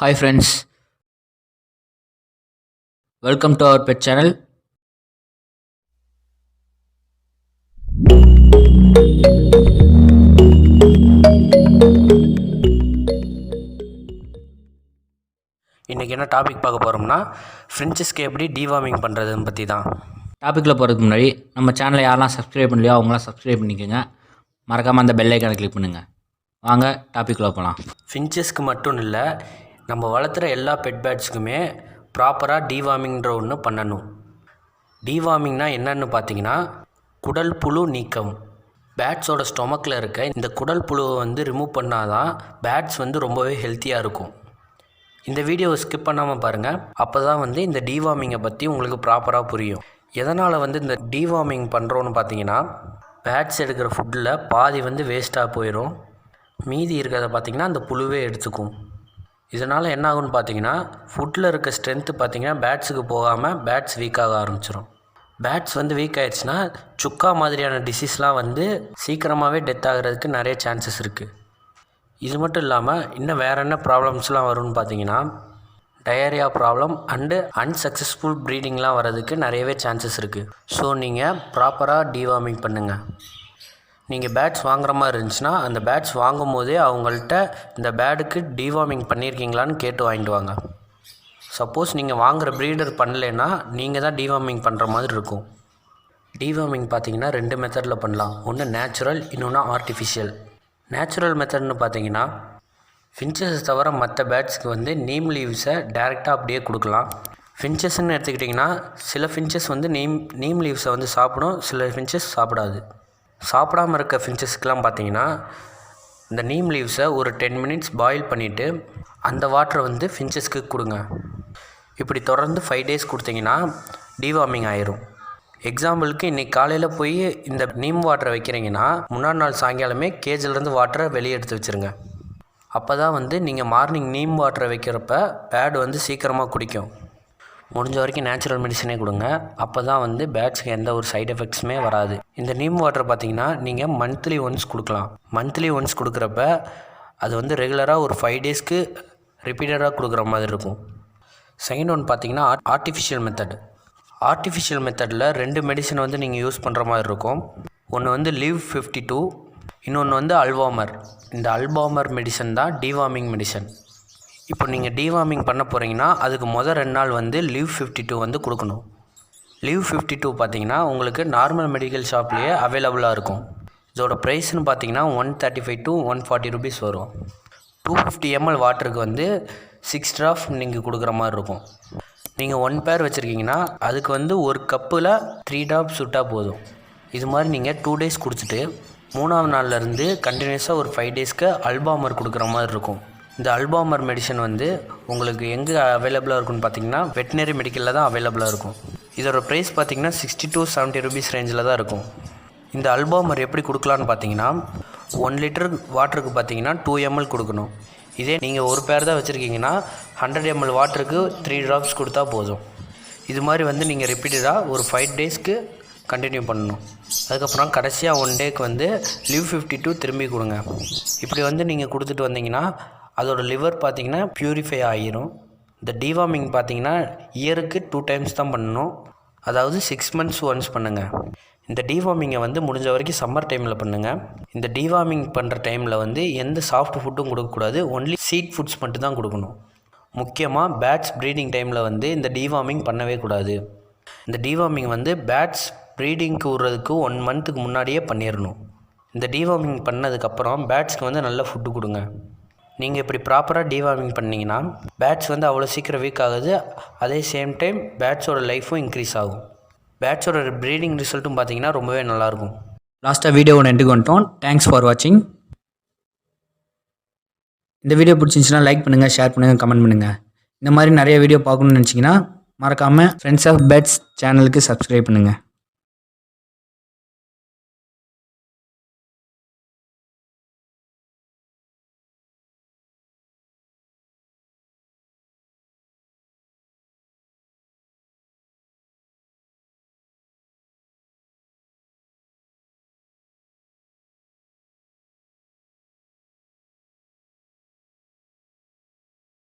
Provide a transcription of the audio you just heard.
Hi friends, welcome to our pet channel. இன்றைக்கி என்ன topic பார்க்க போகிறோம்னா ஃப்ரெஞ்சஸ்க்கு எப்படி டிவார்மிங் பண்ணுறதுன்னு பற்றி தான். டாப்பிக்கில் போகிறதுக்கு முன்னாடி நம்ம சேனலை யாரெல்லாம் சப்ஸ்கிரைப் பண்ணலையோ அவங்களாம் சப்ஸ்கிரைப் பண்ணிக்கோங்க. மறக்காமல் அந்த பெல் ஐக்கானை கிளிக் பண்ணுங்கள். வாங்க டாப்பிக்கில் போகலாம். ஃபின்ச்சஸ்க்கு மட்டும் இல்லை, நம்ம வளர்த்துற எல்லா பெட் பேட்ஸுக்குமே ப்ராப்பராக டிவார்மிங்கிற ஒன்று பண்ணணும். டிவார்மிங்னா என்னன்னு பார்த்தீங்கன்னா குடல் புழு நீக்கம். பேட்ஸோட ஸ்டொமக்கில் இருக்க இந்த குடல் புழுவை ரிமூவ் பண்ணால் தான் பேட்ஸ் ரொம்பவே ஹெல்த்தியாக இருக்கும். இந்த வீடியோவை ஸ்கிப் பண்ணாமல் பாருங்கள். அப்போ தான் இந்த டிவார்மிங்கை பற்றி உங்களுக்கு ப்ராப்பராக புரியும். எதனால் இந்த டிவார்மிங் பண்ணுறோன்னு பார்த்தீங்கன்னா, பேட்ஸ் எடுக்கிற ஃபுட்டில் பாதி வேஸ்ட்டாக போயிடும். மீதி இருக்கிறத பார்த்திங்கன்னா அந்த புழுவே எடுத்துக்கும். இதனால் என்ன ஆகும்னு பார்த்தீங்கன்னா, ஃபுட்டில் இருக்க ஸ்ட்ரென்த்து பார்த்திங்கன்னா பேட்ஸுக்கு போகாமல் பேட்ஸ் வீக்காக ஆரம்பிச்சிடும். பேட்ஸ் வீக் ஆகிடுச்சுன்னா சுக்கா மாதிரியான டிசீஸ்லாம் சீக்கிரமாகவே டெத் ஆகிறதுக்கு நிறைய சான்சஸ் இருக்குது. இது மட்டும் இல்லாமல் இன்னும் வேறு என்ன ப்ராப்ளம்ஸ்லாம் வரும்னு பார்த்தீங்கன்னா, டயரியா ப்ராப்ளம் அண்டு அன்சக்ஸஸ்ஃபுல் ப்ரீடிங்லாம் வர்றதுக்கு நிறையவே சான்சஸ் இருக்குது. ஸோ நீங்கள் ப்ராப்பராக டிவார்மிங் பண்ணுங்கள். நீங்கள் பேட்ஸ் வாங்குற மாதிரி இருந்துச்சுன்னா அந்த பேட்ஸ் வாங்கும் போதே அவங்கள்ட்ட இந்த பேடுக்கு டிவார்மிங் பண்ணியிருக்கீங்களான்னு கேட்டு வாங்கிட்டு வாங்க. சப்போஸ் நீங்கள் வாங்குகிற ப்ரீடர் பண்ணலைன்னா நீங்கள் தான் டிவார்மிங் பண்ணுற மாதிரி இருக்கும். டிவார்மிங் பார்த்தீங்கன்னா 2 மெத்தடில் பண்ணலாம். ஒன்று நேச்சுரல், இன்னொன்று ஆர்டிஃபிஷியல். நேச்சுரல் மெத்தட்னு பார்த்தீங்கன்னா, ஃபின்ச்சஸ் தவிர மற்ற பேட்ஸ்க்கு நீம் லீவ்ஸை டைரெக்டாக அப்படியே கொடுக்கலாம். ஃபின்ச்சஸ்ன்னு எடுத்துக்கிட்டிங்கன்னா சில ஃபின்ச்சஸ் நீம் லீவ்ஸை சாப்பிடும், சில ஃபின்ச்சஸ் சாப்பிடாது. சாப்பிடாமல் இருக்க ஃபின்ச்சஸ்க்கெலாம் பார்த்தீங்கன்னா இந்த நீம் லீவ்ஸை ஒரு 10 மினிட்ஸ் பாயில் பண்ணிவிட்டு அந்த வாட்டரை ஃபின்ச்சஸ்க்கு கொடுங்க. இப்படி தொடர்ந்து 5 டேஸ் கொடுத்தீங்கன்னா டிவார்மிங் ஆயிரும். எக்ஸாம்பிளுக்கு இன்றைக்கி காலையில் போய் இந்த நீம் வாட்டரை வைக்கிறீங்கன்னா முன்னாடி நாள் சாயங்காலமே கேஜிலேருந்து வாட்டரை வெளியே எடுத்து வச்சுருங்க. அப்போ தான் நீங்கள் மார்னிங் நீம் வாட்டரை வைக்கிறப்ப பேட் சீக்கிரமாக குடிக்கும். முடிஞ்ச வரைக்கும் நேச்சுரல் மெடிசனே கொடுங்க. அப்போ தான் பேட்ஸ்க்கு எந்த ஒரு சைடு எஃபெக்ட்ஸுமே வராது. இந்த நீம் வாட்டர் பார்த்திங்கன்னா நீங்கள் மந்த்லி ஒன்ஸ் கொடுக்கலாம். மந்த்லி ஒன்ஸ் கொடுக்குறப்ப அது ரெகுலராக ஒரு 5 டேஸ்க்கு ரிப்பீட்டடாக கொடுக்குற மாதிரி இருக்கும். செகண்ட் ஒன் பார்த்திங்கன்னா ஆர்டிஃபிஷியல் மெத்தட். ஆர்டிஃபிஷியல் மெத்தடில் 2 மெடிசன் நீங்கள் யூஸ் பண்ணுற மாதிரி இருக்கும். ஒன்று Liv 52, இன்னொன்று அல்வாமர். இந்த அல்வாமர் மெடிசன் தான் டிவார்மிங் மெடிசன். இப்போ நீங்கள் டிவார்மிங் பண்ண போகிறீங்கன்னா அதுக்கு முதல் 2 நாள் Liv 52 கொடுக்கணும். Liv 52 பார்த்தீங்கன்னா உங்களுக்கு நார்மல் மெடிக்கல் ஷாப்லேயே அவைலபிளாக இருக்கும். இதோட ப்ரைஸ்னு பார்த்தீங்கன்னா 135 to 140 rupees வரும். 250 ml வாட்டருக்கு 6 ட்ராப் நீங்கள் கொடுக்குற மாதிரி இருக்கும். நீங்கள் 1 பேர் வச்சுருக்கீங்கன்னா அதுக்கு ஒரு கப்பில் 3 ட்ராப்ஸ் சுட்டால் போதும். இது மாதிரி நீங்கள் 2 டேஸ் குடிச்சிட்டு 3ஆவது நாள்லேருந்து கண்டினியூஸாக ஒரு 5 டேஸ்க்கு அல்பாமர் கொடுக்குற மாதிரி இருக்கும். இந்த அல்பாமர் மெடிசன் உங்களுக்கு எங்கே அவைலபிளாக இருக்குன்னு பார்த்தீங்கன்னா வெட்டினரி மெடிக்கலில் தான் அவைலபிளாக இருக்கும். இதோட ப்ரைஸ் பார்த்தீங்கன்னா 60 to 70 rupees ரேஞ்சில் தான் இருக்கும். இந்த அல்பாமர் எப்படி கொடுக்கலான்னு பார்த்தீங்கன்னா 1 லிட்டர் வாட்டருக்கு பார்த்தீங்கன்னா 2 ml கொடுக்கணும். இதே நீங்கள் ஒரு பேர் தான் வச்சுருக்கீங்கன்னா 100 ml வாட்டருக்கு 3 ட்ராப்ஸ் கொடுத்தா போதும். இது மாதிரி நீங்கள் ரிப்பீட்டடாக ஒரு 5 டேஸ்க்கு கண்டினியூ பண்ணணும். அதுக்கப்புறம் கடைசியாக 1 டேக்கு Liv 52 திரும்பி கொடுங்க. இப்படி நீங்கள் கொடுத்துட்டு வந்தீங்கன்னா அதோட லிவர் பார்த்திங்கன்னா ப்யூரிஃபை ஆகிரும். இந்த டிவார்மிங் பார்த்திங்கன்னா இயருக்கு 2 டைம்ஸ் தான் பண்ணணும். அதாவது 6 months ஒன்ஸ் பண்ணுங்கள். இந்த டிவார்மிங்கை முடிஞ்ச வரைக்கும் சம்மர் டைமில் பண்ணுங்கள். இந்த டிவார்மிங் பண்ணுற டைமில் எந்த சாஃப்ட் ஃபுட்டும் கொடுக்கக்கூடாது. ஒன்லி சீட் ஃபுட்ஸ் மட்டும் தான் கொடுக்கணும். முக்கியமாக பேட்ஸ் ப்ரீடிங் டைமில் இந்த டிவார்மிங் பண்ணவே கூடாது. இந்த டிவார்மிங் பேட்ஸ் ப்ரீடிங்க்கு விடுறதுக்கு 1 மந்த்துக்கு முன்னாடியே பண்ணிடணும். இந்த டிவார்மிங் பண்ணதுக்கப்புறம் பேட்ஸ்க்கு நல்ல ஃபுட்டு கொடுங்க. நீங்கள் இப்படி ப்ராப்பராக டிவார்மிங் பண்ணிங்கன்னா பேட்ஸ் அவ்வளோ சீக்கிரம் வீக் ஆகுது. அதே சேம் டைம் பேட்ஸோட லைஃப்பும் இன்க்ரீஸ் ஆகும். பேட்ஸோட ப்ரீடிங் ரிசல்ட்டும் பார்த்திங்கன்னா ரொம்பவே நல்லாயிருக்கும். லாஸ்ட்டாக வீடியோ எண்டுக்கு வந்துட்டோம். தேங்க்ஸ் ஃபார் வாட்சிங். இந்த வீடியோ பிடிச்சிருந்துச்சுன்னா லைக் பண்ணுங்கள், ஷேர் பண்ணுங்கள், கமெண்ட் பண்ணுங்கள். இந்த மாதிரி நிறைய வீடியோ பார்க்கணுன்னு நினச்சிங்கன்னா மறக்காமல் ஃப்ரெண்ட்ஸ் ஆஃப் பேட்ஸ் சேனலுக்கு சப்ஸ்கிரைப் பண்ணுங்கள்.